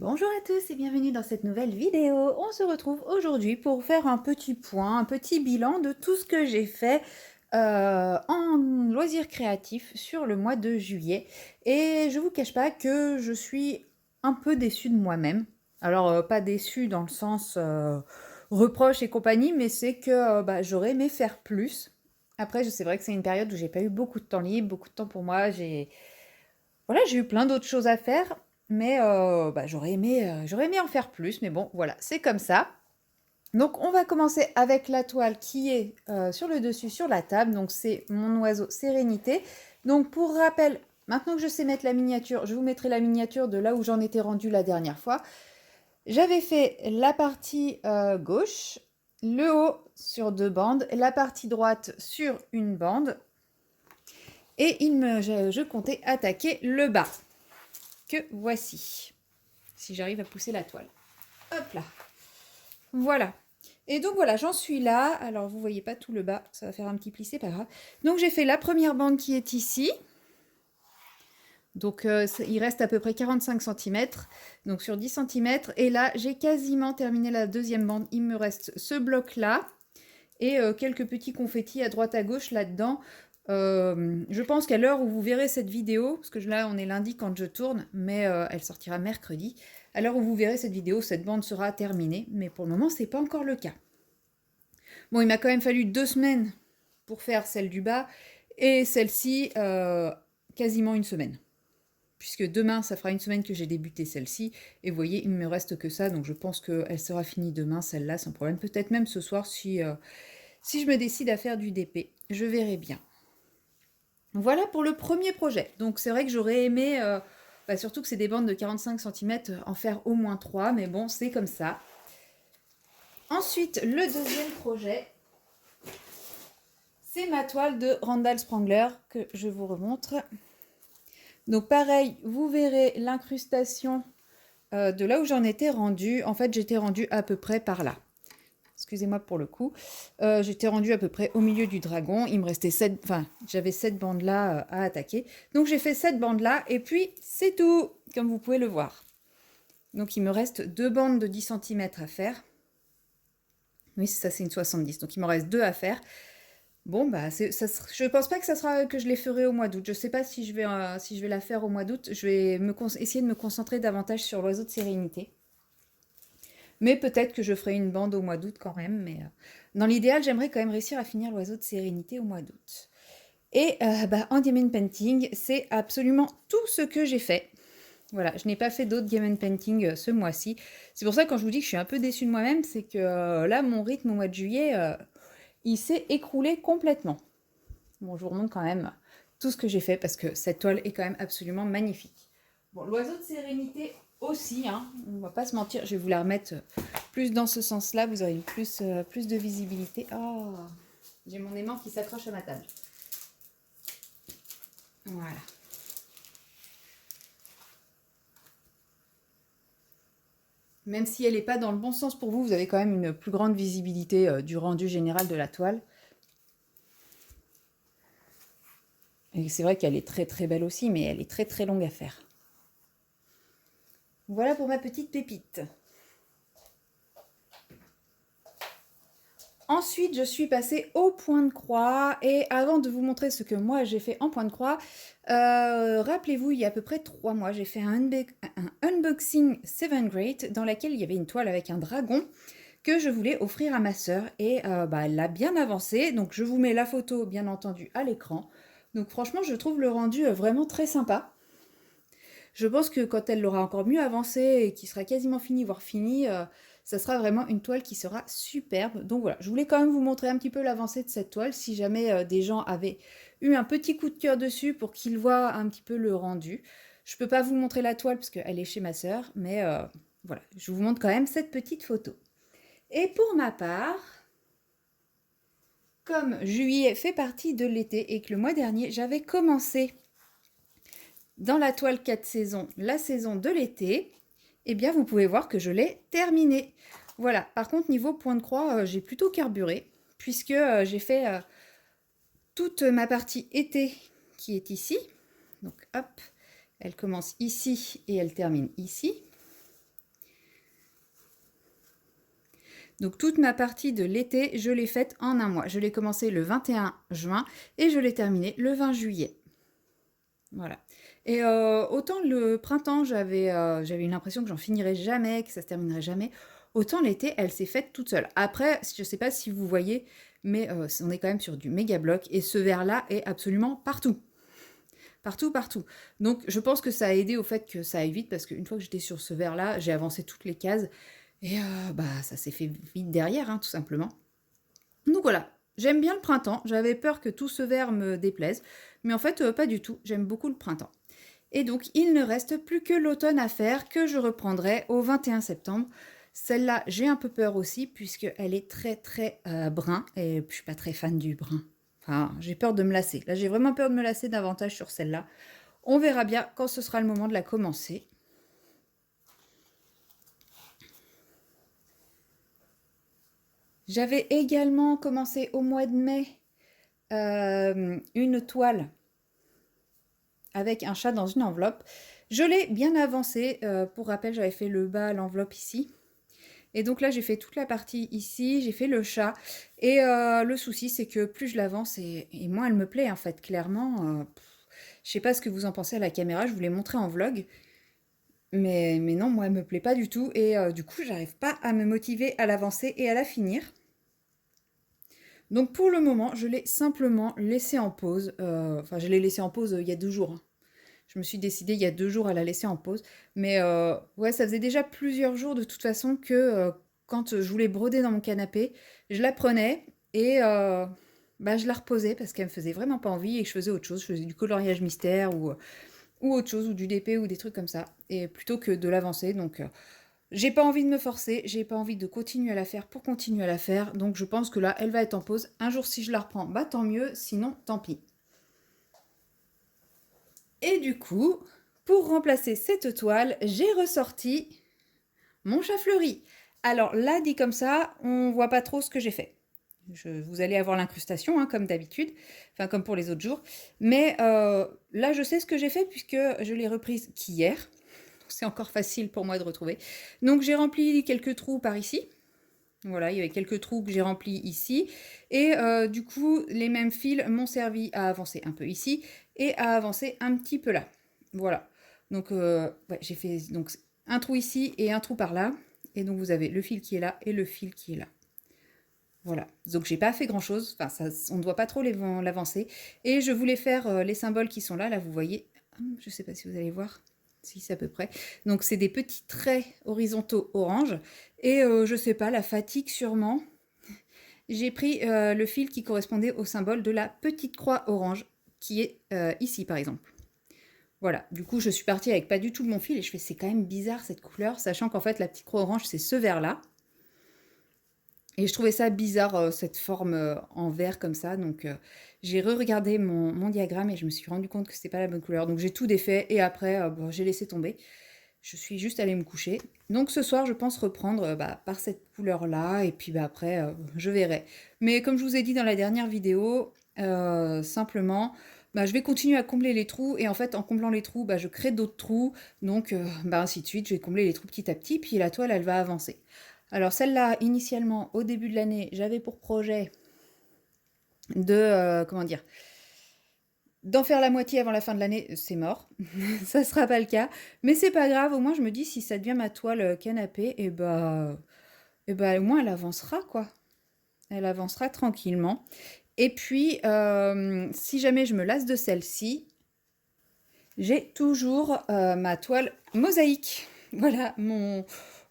Bonjour à tous et bienvenue dans cette nouvelle vidéo. On se retrouve aujourd'hui pour faire un petit point, un petit bilan de tout ce que j'ai fait en loisirs créatifs sur le mois de juillet. Et je vous cache pas que je suis un peu déçue de moi-même. Alors pas déçue dans le sens reproche et compagnie, mais c'est que j'aurais aimé faire plus. Après, c'est vrai que c'est une période où j'ai pas eu beaucoup de temps libre, beaucoup de temps pour moi. J'ai eu plein d'autres choses à faire, mais j'aurais aimé en faire plus, mais bon, voilà, c'est comme ça. Donc, on va commencer avec la toile qui est sur le dessus, sur la table. Donc, c'est mon oiseau Sérénité. Donc, pour rappel, maintenant que je sais mettre la miniature, je vous mettrai la miniature de là où j'en étais rendue la dernière fois. J'avais fait la partie gauche, le haut sur 2 bandes, la partie droite sur une bande. Et je comptais attaquer le bas que voici. Si j'arrive à pousser la toile. Hop là. Voilà. Et donc voilà, j'en suis là. Alors vous voyez pas tout le bas, ça va faire un petit pli, c'est pas grave. Donc j'ai fait la première bande qui est ici. Donc il reste à peu près 45 cm, donc sur 10 cm. Et là, j'ai quasiment terminé la deuxième bande. Il me reste ce bloc-là et quelques petits confettis à droite à gauche là-dedans. Je pense qu'à l'heure où vous verrez cette vidéo, parce que là on est lundi quand je tourne, mais elle sortira mercredi, à l'heure où vous verrez cette vidéo, cette bande sera terminée, mais pour le moment c'est pas encore le cas. Bon, il m'a quand même fallu 2 semaines pour faire celle du bas, et celle-ci quasiment une semaine. Puisque demain, ça fera une semaine que j'ai débuté celle-ci, et vous voyez, il ne me reste que ça, donc je pense qu'elle sera finie demain, celle-là, sans problème. Peut-être même ce soir si je me décide à faire du DP, je verrai bien. Voilà pour le premier projet. Donc c'est vrai que j'aurais aimé, surtout que c'est des bandes de 45 cm, en faire au moins 3, mais bon, c'est comme ça. Ensuite, le deuxième projet, c'est ma toile de Randall Sprangler que je vous remontre. Donc pareil, vous verrez l'incrustation de là où j'en étais rendue. En fait, j'étais rendue à peu près par là. Excusez-moi pour le coup. J'étais rendue à peu près au milieu du dragon. Il me restait 7, enfin, j'avais 7 bandes là à attaquer. Donc j'ai fait 7 bandes là et puis c'est tout, comme vous pouvez le voir. Donc il me reste 2 bandes de 10 cm à faire. Oui, ça c'est une 70. Donc il me reste 2 à faire. Bon, je pense pas que ça sera que je les ferai au mois d'août. Je sais pas si je vais la faire au mois d'août. Je vais essayer de me concentrer davantage sur l'oiseau de sérénité. Mais peut-être que je ferai une bande au mois d'août quand même. Mais dans l'idéal, j'aimerais quand même réussir à finir l'oiseau de sérénité au mois d'août. Et en diamond painting, c'est absolument tout ce que j'ai fait. Voilà, je n'ai pas fait d'autres diamond painting ce mois-ci. C'est pour ça que quand je vous dis que je suis un peu déçue de moi-même, c'est que là, mon rythme au mois de juillet, il s'est écroulé complètement. Bon, je vous remonte quand même tout ce que j'ai fait parce que cette toile est quand même absolument magnifique. Bon, l'oiseau de sérénité aussi, hein, on va pas se mentir, je vais vous la remettre plus dans ce sens-là, vous aurez plus de visibilité. Oh, j'ai mon aimant qui s'accroche à ma table. Voilà. Même si elle n'est pas dans le bon sens pour vous, vous avez quand même une plus grande visibilité du rendu général de la toile. Et c'est vrai qu'elle est très très belle aussi, mais elle est très très longue à faire. Voilà pour ma petite pépite. Ensuite, je suis passée au point de croix. Et avant de vous montrer ce que moi j'ai fait en point de croix, rappelez-vous, il y a à peu près 3 mois, j'ai fait un unboxing 7 Great dans laquelle il y avait une toile avec un dragon que je voulais offrir à ma sœur. Et elle l'a bien avancé. Donc je vous mets la photo, bien entendu, à l'écran. Donc franchement, je trouve le rendu vraiment très sympa. Je pense que quand elle l'aura encore mieux avancé et qu'il sera quasiment fini, voire fini, ça sera vraiment une toile qui sera superbe. Donc voilà, je voulais quand même vous montrer un petit peu l'avancée de cette toile, si jamais des gens avaient eu un petit coup de cœur dessus pour qu'ils voient un petit peu le rendu. Je ne peux pas vous montrer la toile parce qu'elle est chez ma sœur, mais voilà, je vous montre quand même cette petite photo. Et pour ma part, comme juillet fait partie de l'été et que le mois dernier, j'avais commencé dans la toile 4 saisons, la saison de l'été, eh bien vous pouvez voir que je l'ai terminée. Voilà, par contre niveau point de croix, j'ai plutôt carburé, puisque j'ai fait toute ma partie été qui est ici. Donc hop, elle commence ici et elle termine ici. Donc toute ma partie de l'été, je l'ai faite en un mois. Je l'ai commencé le 21 juin et je l'ai terminé le 20 juillet. Voilà. Et autant le printemps, j'avais une impression que j'en finirais jamais, que ça se terminerait jamais. Autant l'été, elle s'est faite toute seule. Après, je ne sais pas si vous voyez, mais on est quand même sur du méga bloc et ce verre-là est absolument partout. Partout, partout. Donc je pense que ça a aidé au fait que ça aille vite parce qu'une fois que j'étais sur ce verre-là, j'ai avancé toutes les cases et bah ça s'est fait vite derrière, hein, tout simplement. Donc voilà, j'aime bien le printemps. J'avais peur que tout ce verre me déplaise, mais en fait pas du tout. J'aime beaucoup le printemps. Et donc il ne reste plus que l'automne à faire que je reprendrai au 21 septembre. Celle-là, j'ai un peu peur aussi puisqu'elle est très très brun et je suis pas très fan du brun. Enfin, j'ai peur de me lasser. Là, j'ai vraiment peur de me lasser davantage sur celle-là. On verra bien quand ce sera le moment de la commencer. J'avais également commencé au mois de mai une toile avec un chat dans une enveloppe. Je l'ai bien avancé. Pour rappel, j'avais fait le bas, l'enveloppe ici. Et donc là, j'ai fait toute la partie ici, j'ai fait le chat. Et le souci, c'est que plus je l'avance et moins elle me plaît, en fait, clairement. Je sais pas ce que vous en pensez à la caméra, je vous l'ai montré en vlog. Mais non, moi, elle me plaît pas du tout. Et du coup, j'arrive pas à me motiver à l'avancer et à la finir. Donc pour le moment, je l'ai simplement laissé en pause. Enfin, je l'ai laissé en pause il y a 2 jours, hein. Je me suis décidée il y a 2 jours à la laisser en pause. Mais ouais, ça faisait déjà plusieurs jours de toute façon que quand je voulais broder dans mon canapé, je la prenais et bah, je la reposais parce qu'elle me faisait vraiment pas envie et que je faisais autre chose. Je faisais du coloriage mystère ou autre chose, ou du DP ou des trucs comme ça. Et plutôt que de l'avancer. Donc j'ai pas envie de me forcer, j'ai pas envie de continuer à la faire pour continuer à la faire. Donc je pense que là, elle va être en pause. Un jour, si je la reprends, bah tant mieux. Sinon, tant pis. Et du coup, pour remplacer cette toile, j'ai ressorti mon chat fleuri. Alors là, dit comme ça, on voit pas trop ce que j'ai fait. Vous allez avoir l'incrustation, hein, comme d'habitude, enfin comme pour les autres jours. Mais là, je sais ce que j'ai fait puisque je l'ai reprise qu'hier. C'est encore facile pour moi de retrouver. Donc j'ai rempli quelques trous par ici. Voilà, il y avait quelques trous que j'ai remplis ici. Et du coup, les mêmes fils m'ont servi à avancer un peu ici et à avancer un petit peu là. Voilà. Donc, ouais, j'ai fait donc, un trou ici et un trou par là. Et donc, vous avez le fil qui est là et le fil qui est là. Voilà. Donc, j'ai pas fait grand-chose. Enfin, ça, on ne doit pas trop l'avancer. Et je voulais faire les symboles qui sont là. Là, vous voyez. Je ne sais pas si vous allez voir. Si, c'est à peu près. Donc, c'est des petits traits horizontaux orange. Et je sais pas, la fatigue sûrement. J'ai pris le fil qui correspondait au symbole de la petite croix orange, qui est ici, par exemple. Voilà, du coup, je suis partie avec pas du tout de mon fil et je fais, c'est quand même bizarre cette couleur, sachant qu'en fait, la petite croix orange, c'est ce vert-là. Et je trouvais ça bizarre, cette forme en vert comme ça. Donc, j'ai re-regardé mon diagramme et je me suis rendu compte que c'était pas la bonne couleur. Donc, j'ai tout défait et après, bon, j'ai laissé tomber. Je suis juste allée me coucher. Donc, ce soir, je pense reprendre bah, par cette couleur-là. Et puis, bah, après, je verrai. Mais comme je vous ai dit dans la dernière vidéo, simplement, bah, je vais continuer à combler les trous. Et en fait, en comblant les trous, bah, je crée d'autres trous. Donc, bah, ainsi de suite, je vais combler les trous petit à petit. Puis, la toile, elle va avancer. Alors celle-là, initialement, au début de l'année, j'avais pour projet de, comment dire, d'en faire la moitié avant la fin de l'année. C'est mort, ça sera pas le cas. Mais c'est pas grave, au moins je me dis, si ça devient ma toile canapé, et bah au moins elle avancera, quoi. Elle avancera tranquillement. Et puis, si jamais je me lasse de celle-ci, j'ai toujours ma toile mosaïque. Voilà,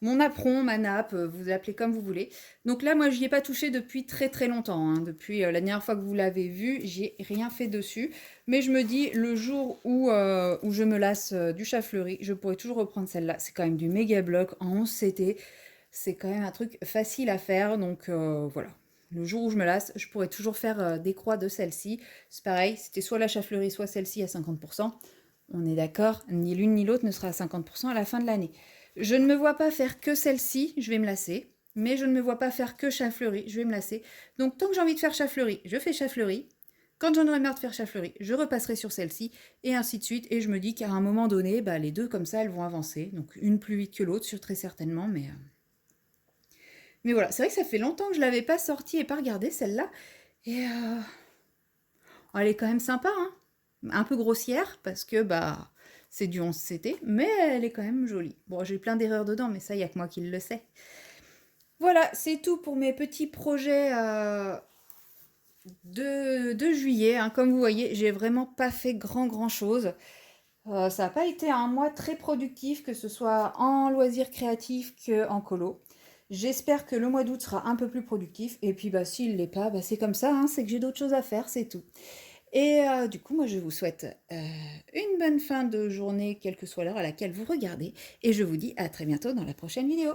mon apron, ma nappe, vous l'appelez comme vous voulez. Donc là, moi, j'y ai pas touché depuis très très longtemps, hein. Depuis la dernière fois que vous l'avez vu, j'ai rien fait dessus. Mais je me dis, le jour où je me lasse du chat fleuri, je pourrais toujours reprendre celle-là. C'est quand même du méga bloc en 11 CT. C'est quand même un truc facile à faire, donc voilà. Le jour où je me lasse, je pourrais toujours faire des croix de celle-ci. C'est pareil, c'était soit la chat fleuri, soit celle-ci à 50%. On est d'accord, ni l'une ni l'autre ne sera à 50% à la fin de l'année. Je ne me vois pas faire que celle-ci, je vais me lasser. Mais je ne me vois pas faire que chat fleuri, je vais me lasser. Donc tant que j'ai envie de faire chat fleuri, je fais chat fleuri. Quand j'en aurai marre de faire chat fleuri, je repasserai sur celle-ci, et ainsi de suite. Et je me dis qu'à un moment donné, bah, les deux comme ça, elles vont avancer. Donc une plus vite que l'autre, très certainement, Mais voilà, c'est vrai que ça fait longtemps que je l'avais pas sortie et pas regardée celle-là. Et elle est quand même sympa, hein. Un peu grossière parce que bah c'est du 11 CT, mais elle est quand même jolie. Bon, j'ai eu plein d'erreurs dedans, mais ça, il n'y a que moi qui le sais. Voilà, c'est tout pour mes petits projets de juillet, hein. Comme vous voyez, j'ai vraiment pas fait grand chose. Ça n'a pas été un mois très productif, que ce soit en loisirs créatifs qu'en colo. J'espère que le mois d'août sera un peu plus productif. Et puis, bah, s'il ne l'est pas, bah, c'est comme ça, hein, c'est que j'ai d'autres choses à faire, c'est tout. Et du coup, moi, je vous souhaite une bonne fin de journée, quelle que soit l'heure à laquelle vous regardez. Et je vous dis à très bientôt dans la prochaine vidéo.